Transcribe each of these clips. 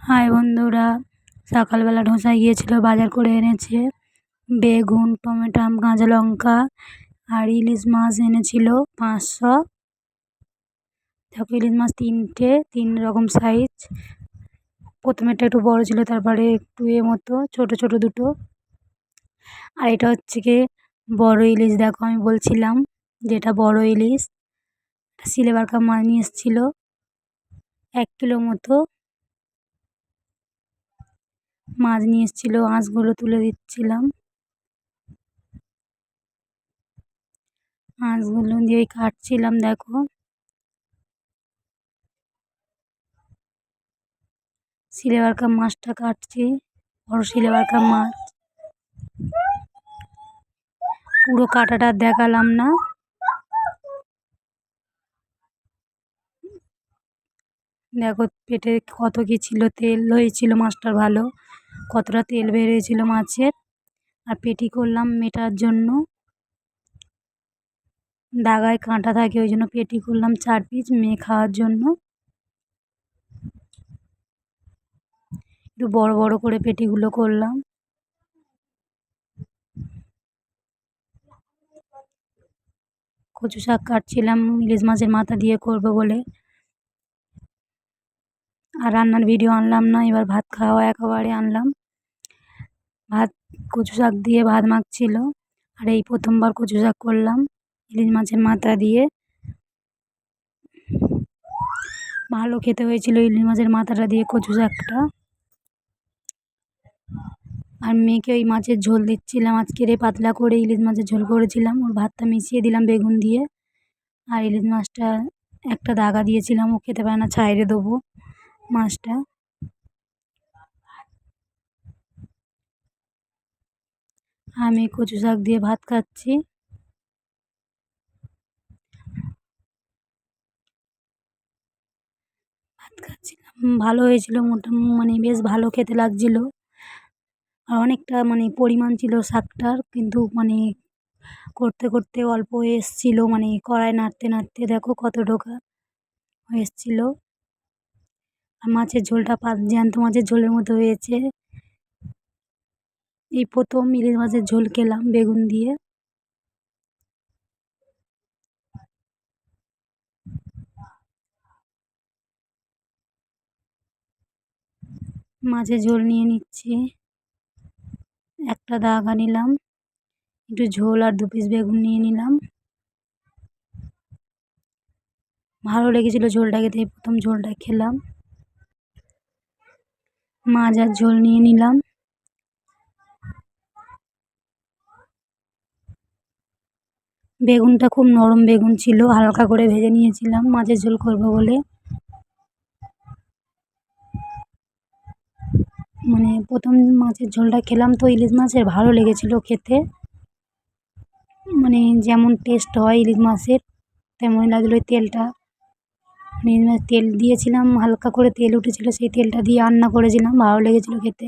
High বন্ধুরা, সকালবেলা ঢোসায় গিয়েছিল, বাজার করে এনেছে বেগুন, টমেটো, কাঁচা লঙ্কা আর ইলিশ মাছ এনেছিল 500। দেখো ইলিশ মাছ তিনটে, 3 রকম সাইজ। প্রথমেরটা একটু বড় ছিল, তারপরে একটু মতো ছোট ছোট দুটো। আর এটা হচ্ছে কি বড় ইলিশ। দেখো আমি বলছিলাম যেটা বড় ইলিশ। সিলভার কাপ মাছ নিয়ে এসেছিল 1 কিলো মতো। মাছ নিয়ে এসেছিল, আঁশগুলো তুলে দিচ্ছিলাম। আঁশগুলো দিয়ে কাটছিলাম। দেখো সিলভার কাপ মাছটা কাটছি, বড় সিলভার কাপ মাছ। পুরো কাটাটা দেখালাম না। দেখো পেটে কত কি ছিল, তেল হয়েছিল মাছটার ভালো, কতটা তেল বেরিয়েছিল মাছের। আর পেটি করলাম মেটার জন্য, দাগায় কাঁটা থাকে ওই জন্য পেটি করলাম 4 পিস মেয়ে খাওয়ার জন্য। একটু বড় বড় করে পেটিগুলো করলাম। কচু শাক কাটছিলাম ইলিশ মাছের মাথা দিয়ে করবো বলে। আর রান্নার ভিডিও আনলাম না, এবার ভাত খাওয়া একেবারে আনলাম। ভাত, কচু শাক দিয়ে ভাত মাখছিল। আর এই প্রথমবার কচু শাক করলাম ইলিশ মাছের মাথা দিয়ে। ভালো খেতে হয়েছিল ইলিশ মাছের মাথাটা দিয়ে কচু শাকটা। আর মেয়েকে ওই মাছের ঝোল দিচ্ছিলাম, আজকের এই পাতলা করে ইলিশ মাছের ঝোল করেছিলাম। ওর ভাতটা মিশিয়ে দিলাম বেগুন দিয়ে। আর ইলিশ মাছটা একটা দাগা দিয়েছিলাম, ও খেতে পারে না, ছাইড়ে দেবো মাছটা। আমি কচু শাক দিয়ে ভাত খাচ্ছি। ভালো হয়েছিল, মানে বেশ ভালো খেতে লাগছিল। আর অনেকটা মানে পরিমাণ ছিল শাকটার, কিন্তু মানে করতে করতে অল্প এসছিল, মানে কড়াই নাড়তে নাড়তে দেখো কত ঢোকা এসছিল। আর মাছের ঝোলটা জ্যান্ত মাছের ঝোলের মতো হয়েছে। এই প্রথম ইলিশ মাছের ঝোল খেলাম বেগুন দিয়ে। মাছের ঝোল নিয়ে নিচ্ছি, একটা দাগা নিলাম, একটু ঝোল আর 2 পিস বেগুন নিয়ে নিলাম। ভালো লেগেছিলো ঝোলটা খেতে, প্রথম ঝোলটা খেলাম। মাছ আর ঝোল নিয়ে নিলাম। বেগুনটা খুব নরম বেগুন ছিল, হালকা করে ভেজে নিয়েছিলাম মাছের ঝোল করবো বলে। মানে প্রথম মাছের ঝোলটা খেলাম তো ইলিশ মাছের, ভালো লেগেছিলো খেতে। মানে যেমন টেস্ট হয় ইলিশ মাছের তেমনই লাগলো। তেলটা মানে তেল দিয়েছিলাম, হালকা করে তেল উঠেছিল, সেই তেলটা দিয়ে রান্না করেছিলাম, ভালো লেগেছিলো খেতে।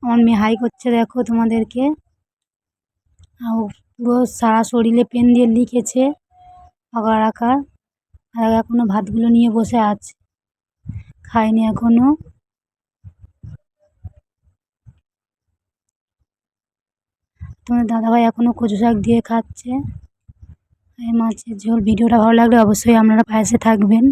আমার মেয়ে হাই করছে দেখো তোমাদেরকে। আর পুরো সারা শরীরে পেন দিয়ে লিখেছে আঁকার আঁকার। আর এখনো ভাতগুলো নিয়ে বসে আছে, খায়নি এখনো। তোমাদের দাদাভাই এখনো কচু শাক দিয়ে খাচ্ছে। এই মাছের ঝোল। ভিডিওটা ভালো লাগলে অবশ্যই আপনারা পাশে থাকবেন।